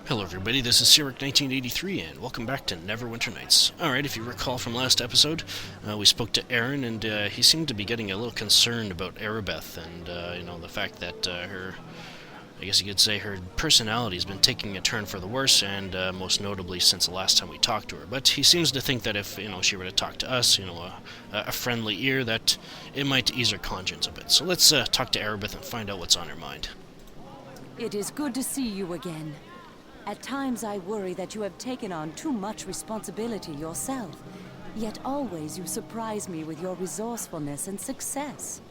Hello everybody, this is Sirik1983 and welcome back to Neverwinter Nights. Alright, if you recall from last episode, we spoke to Aaron and he seemed to be getting a little concerned about Aribeth and, the fact that her, I guess you could say her personality has been taking a turn for the worse and most notably since the last time we talked to her. But he seems to think that if, she were to talk to us, a friendly ear, that it might ease her conscience a bit. So let's talk to Aribeth and find out what's on her mind. It is good to see you again. At times I worry that you have taken on too much responsibility yourself, yet always you surprise me with your resourcefulness and success.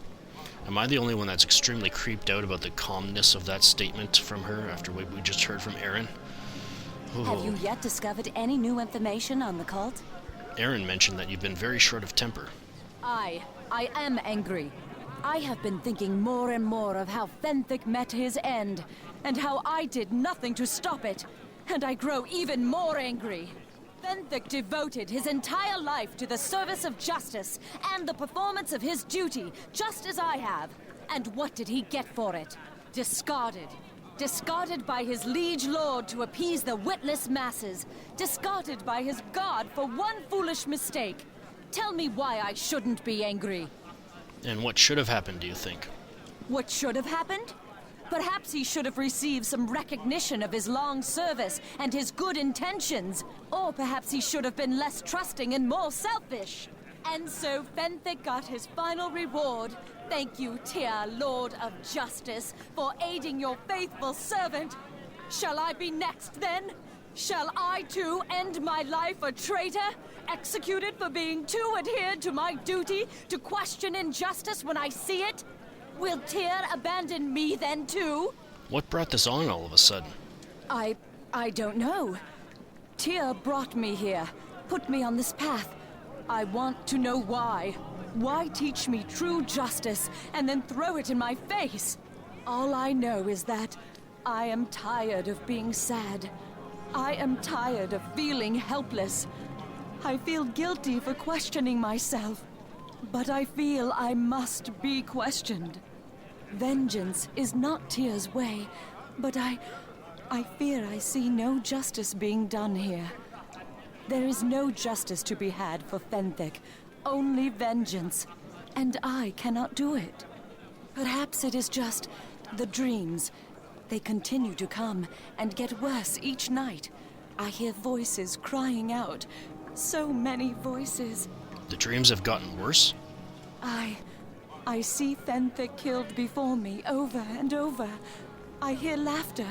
Am I the only one that's extremely creeped out about the calmness of that statement from her after what we just heard from Aaron? Ooh. Have you yet discovered any new information on the cult? Aaron mentioned that you've been very short of temper. I am angry. I have been thinking more and more of how Fenthic met his end, and how I did nothing to stop it, and I grow even more angry. Fenthic devoted his entire life to the service of justice and the performance of his duty, just as I have. And what did he get for it? Discarded. Discarded by his liege lord to appease the witless masses. Discarded by his god for one foolish mistake. Tell me why I shouldn't be angry. And what should have happened, do you think? What should have happened? Perhaps he should have received some recognition of his long service and his good intentions. Or perhaps he should have been less trusting and more selfish. And so Fenthic got his final reward. Thank you, Tyr, Lord of Justice, for aiding your faithful servant. Shall I be next, then? Shall I, too, end my life a traitor? Executed for being too adhered to my duty to question injustice when I see it? Will Tyr abandon me then, too? What brought this on all of a sudden? I don't know. Tyr brought me here, put me on this path. I want to know why. Why teach me true justice and then throw it in my face? All I know is that I am tired of being sad. I am tired of feeling helpless. I feel guilty for questioning myself, but I feel I must be questioned. Vengeance is not Tyr's way, but I fear I see no justice being done here. There is no justice to be had for Fenthic, only vengeance, and I cannot do it. Perhaps it is just the dreams. They continue to come and get worse each night. I hear voices crying out. So many voices. The dreams have gotten worse? I see Fenthic killed before me over and over. I hear laughter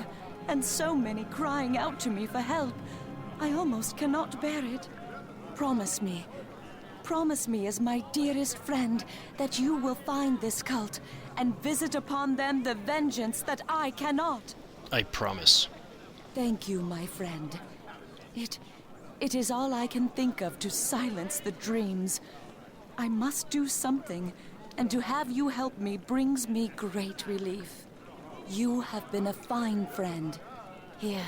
and so many crying out to me for help. I almost cannot bear it. Promise me as my dearest friend that you will find this cult and visit upon them the vengeance that I cannot. I promise. Thank you, my friend. It is all I can think of to silence the dreams. I must do something, and to have you help me brings me great relief. You have been a fine friend. Here,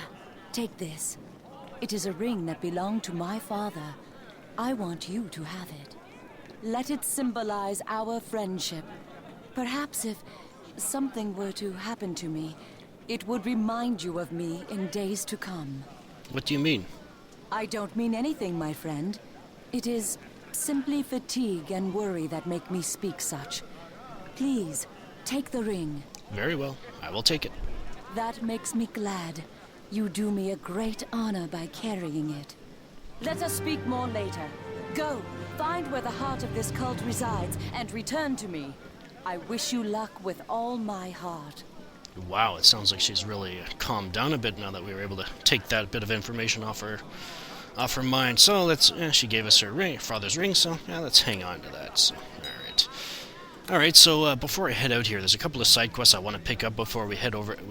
take this. It is a ring that belonged to my father. I want you to have it. Let it symbolize our friendship. Perhaps if something were to happen to me, it would remind you of me in days to come. What do you mean? I don't mean anything, my friend. It is simply fatigue and worry that make me speak such. Please, take the ring. Very well. I will take it. That makes me glad. You do me a great honor by carrying it. Let us speak more later. Go, find where the heart of this cult resides, and return to me. I wish you luck with all my heart. Wow, it sounds like she's really calmed down a bit now that we were able to take that bit of information off her mind. So she gave us her father's ring, so let's hang on to that. So, all right. So before I head out here, there's a couple of side quests I want to pick up before we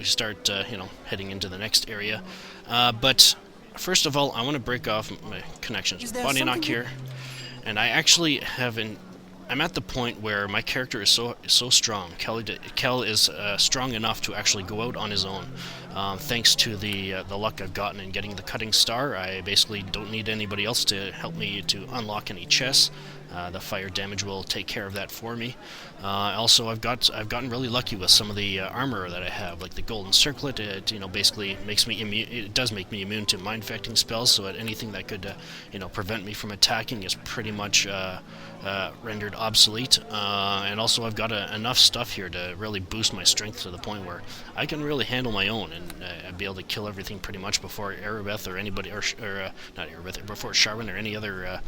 start heading into the next area. But first of all, I want to break off my connections with Boddyknock here, and I actually I'm at the point where my character is so strong. Kell is strong enough to actually go out on his own. Thanks to the luck I've gotten in getting the cutting star, I basically don't need anybody else to help me to unlock any chests. The fire damage will take care of that for me. Also, I've gotten really lucky with some of the armor that I have, like the golden circlet. It basically makes me immune. It does make me immune to mind affecting spells, so that anything that could prevent me from attacking is pretty much rendered obsolete. And also, I've got enough stuff here to really boost my strength to the point where I can really handle my own and be able to kill everything pretty much before Aribeth or anybody, or not Aribeth, before Sharwyn or any other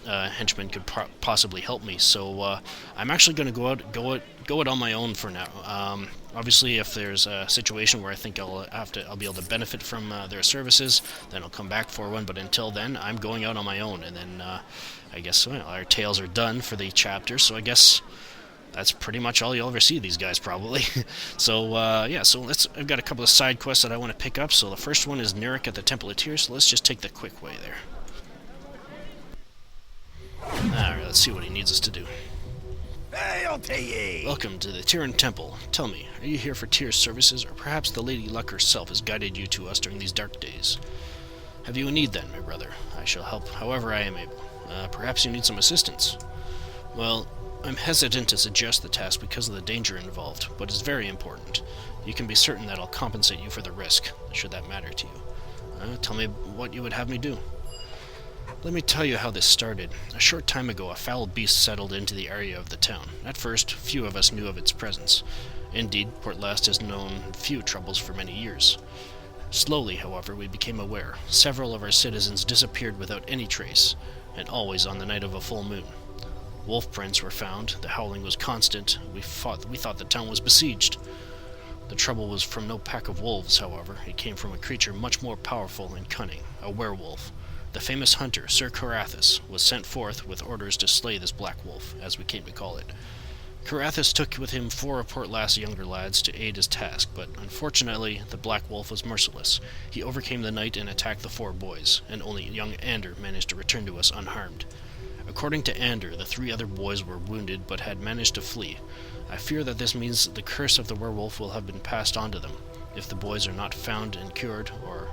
henchman could possibly help me. So I'm actually going to go it on my own for now. Obviously, if there's a situation where I think I'll be able to benefit from their services, then I'll come back for one. But until then, I'm going out on my own. And then I guess our tales are done for the chapter. So I guess that's pretty much all you'll ever see these guys, probably. So I've got a couple of side quests that I want to pick up. So the first one is Neric at the Temple of Tears. So let's just take the quick way there. Alright, let's see what he needs us to do. Hail to ye! Welcome to the Tyran Temple. Tell me, are you here for Tyr's services, or perhaps the Lady Luck herself has guided you to us during these dark days? Have you a need then, my brother? I shall help however I am able. Perhaps you need some assistance. Well, I'm hesitant to suggest the task because of the danger involved, but it's very important. You can be certain that I'll compensate you for the risk, should that matter to you. Tell me what you would have me do. Let me tell you how this started. A short time ago, a foul beast settled into the area of the town. At first, few of us knew of its presence. Indeed, Port Llast has known few troubles for many years. Slowly, however, we became aware. Several of our citizens disappeared without any trace, and always on the night of a full moon. Wolf prints were found, the howling was constant, we thought the town was besieged. The trouble was from no pack of wolves, however. It came from a creature much more powerful and cunning, a werewolf. The famous hunter, Sir Carathis, was sent forth with orders to slay this black wolf, as we came to call it. Carathis took with him 4 of Port Llast's younger lads to aid his task, but unfortunately the black wolf was merciless. He overcame the night and attacked the 4 boys, and only young Ander managed to return to us unharmed. According to Ander, the 3 other boys were wounded but had managed to flee. I fear that this means the curse of the werewolf will have been passed on to them. If the boys are not found and cured, or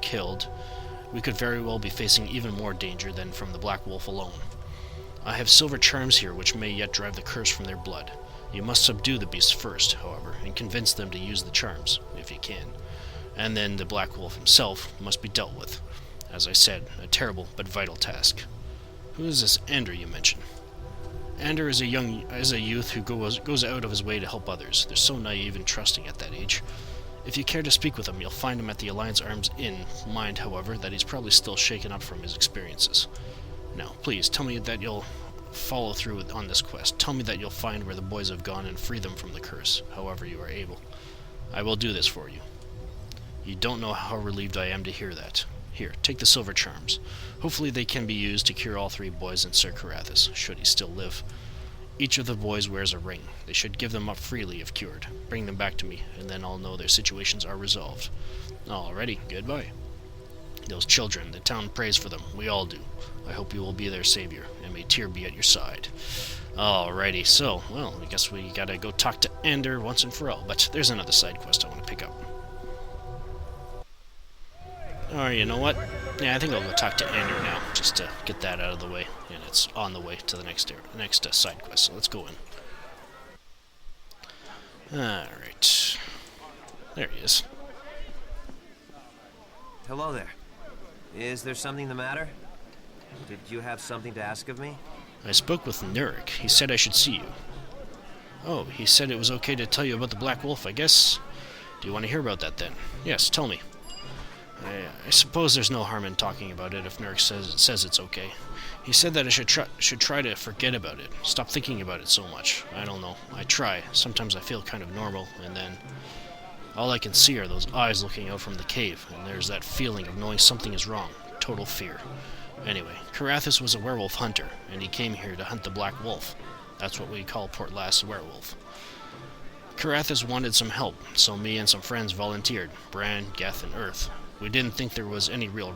killed, we could very well be facing even more danger than from the black wolf alone. I have silver charms here which may yet drive the curse from their blood. You must subdue the beasts first, however, and convince them to use the charms, if you can. And then the black wolf himself must be dealt with. As I said, a terrible but vital task. Who is this Ander you mention? Ander is a youth who goes out of his way to help others. They're so naive and trusting at that age. If you care to speak with him, you'll find him at the Alliance Arms Inn. Mind, however, that he's probably still shaken up from his experiences. Now, please, tell me that you'll follow through on this quest. Tell me that you'll find where the boys have gone and free them from the curse, however you are able. I will do this for you. You don't know how relieved I am to hear that. Here, take the silver charms. Hopefully they can be used to cure all 3 boys and Sir Carathis, should he still live. Each of the boys wears a ring. They should give them up freely if cured. Bring them back to me, and then I'll know their situations are resolved. Alrighty, goodbye. Those children, the town prays for them. We all do. I hope you will be their savior, and may Tyr be at your side. Alrighty, so, well, I guess we gotta go talk to Ander once and for all, but there's another side quest I want to pick up. Alright, you know what? Yeah, I think I'll go talk to Ander now, just to get that out of the way. And it's on the way to the next side quest, so let's go in. Alright. There he is. Hello there. Is there something the matter? Did you have something to ask of me? I spoke with Neric. He said I should see you. Oh, he said it was okay to tell you about the Black Wolf, I guess. Do you want to hear about that then? Yes, tell me. I suppose there's no harm in talking about it if Neric says it's okay. He said that I should try to forget about it. Stop thinking about it so much. I don't know. I try. Sometimes I feel kind of normal, and then all I can see are those eyes looking out from the cave, and there's that feeling of knowing something is wrong. Total fear. Anyway, Carathis was a werewolf hunter, and he came here to hunt the Black Wolf. That's what we call Port Llast's werewolf. Carathis wanted some help, so me and some friends volunteered. Bran, Geth, and Earth. We didn't think there was any real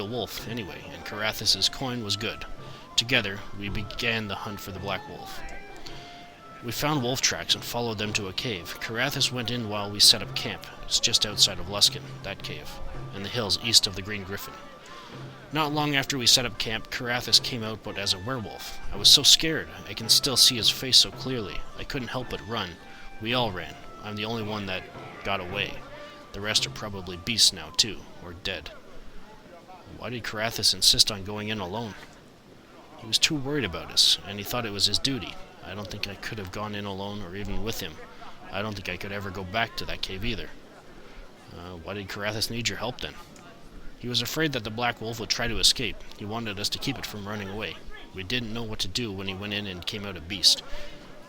wolf anyway, and Carathis' coin was good. Together, we began the hunt for the Black Wolf. We found wolf tracks and followed them to a cave. Carathis went in while we set up camp. It's just outside of Luskan, that cave, in the hills east of the Green Griffin. Not long after we set up camp, Carathis came out but as a werewolf. I was so scared. I can still see his face so clearly. I couldn't help but run. We all ran. I'm the only one that got away. The rest are probably beasts now, too, or dead. Why did Carathis insist on going in alone? He was too worried about us, and he thought it was his duty. I don't think I could have gone in alone or even with him. I don't think I could ever go back to that cave either. Why did Carathis need your help then? He was afraid that the Black Wolf would try to escape. He wanted us to keep it from running away. We didn't know what to do when he went in and came out a beast.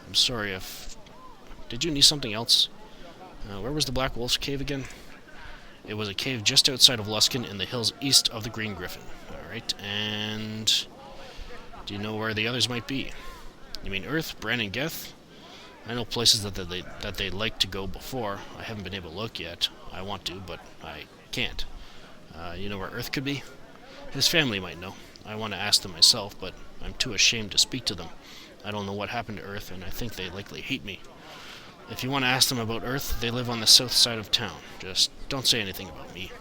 I'm sorry if... Did you need something else? Where was the Black Wolf's cave again? It was a cave just outside of Luskan in the hills east of the Green Griffin. Alright, and... Do you know where the others might be? You mean Earth, Bran, and Geth? I know places that they'd like to go before. I haven't been able to look yet. I want to, but I can't. You know where Earth could be? His family might know. I want to ask them myself, but I'm too ashamed to speak to them. I don't know what happened to Earth, and I think they likely hate me. If you want to ask them about Earth, they live on the south side of town. Just don't say anything about me.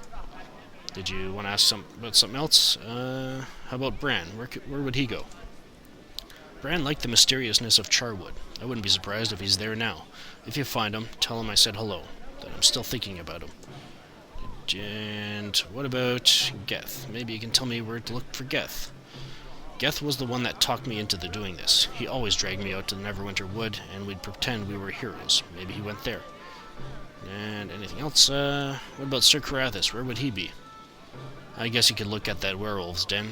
Did you want to ask about something else? How about Bran? Where would he go? Bran liked the mysteriousness of Charwood. I wouldn't be surprised if he's there now. If you find him, tell him I said hello, that I'm still thinking about him. And what about Geth? Maybe you can tell me where to look for Geth. Geth was the one that talked me into doing this. He always dragged me out to the Neverwinter Wood, and we'd pretend we were heroes. Maybe he went there. And anything else? What about Sir Carathis? Where would he be? I guess you could look at that werewolf's den.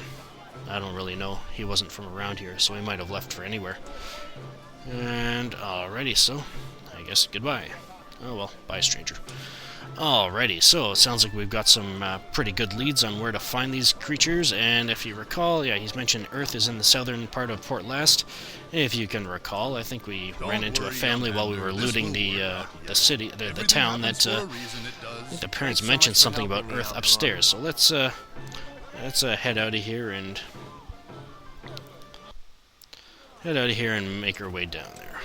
I don't really know. He wasn't from around here, so he might have left for anywhere. And alrighty, so I guess goodbye. Oh well, bye, stranger. Alrighty, so it sounds like we've got some pretty good leads on where to find these creatures, and if you recall, yeah, he's mentioned Earth is in the southern part of Port Llast. If you can recall, I think we ran into a family while we were looting the city, the town, that I think the parents mentioned something about Earth upstairs, so let's head out of here and make our way down there.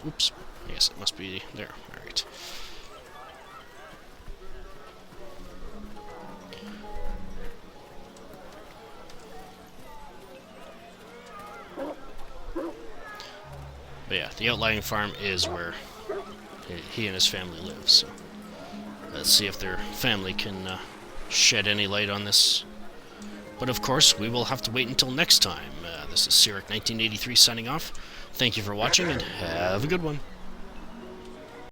Oops. I guess it must be there. Alright. But yeah, the outlying farm is where he and his family live, so let's see if their family can shed any light on this. But of course, we will have to wait until next time. This is Cyric 1983 signing off. Thank you for watching, and have a good one.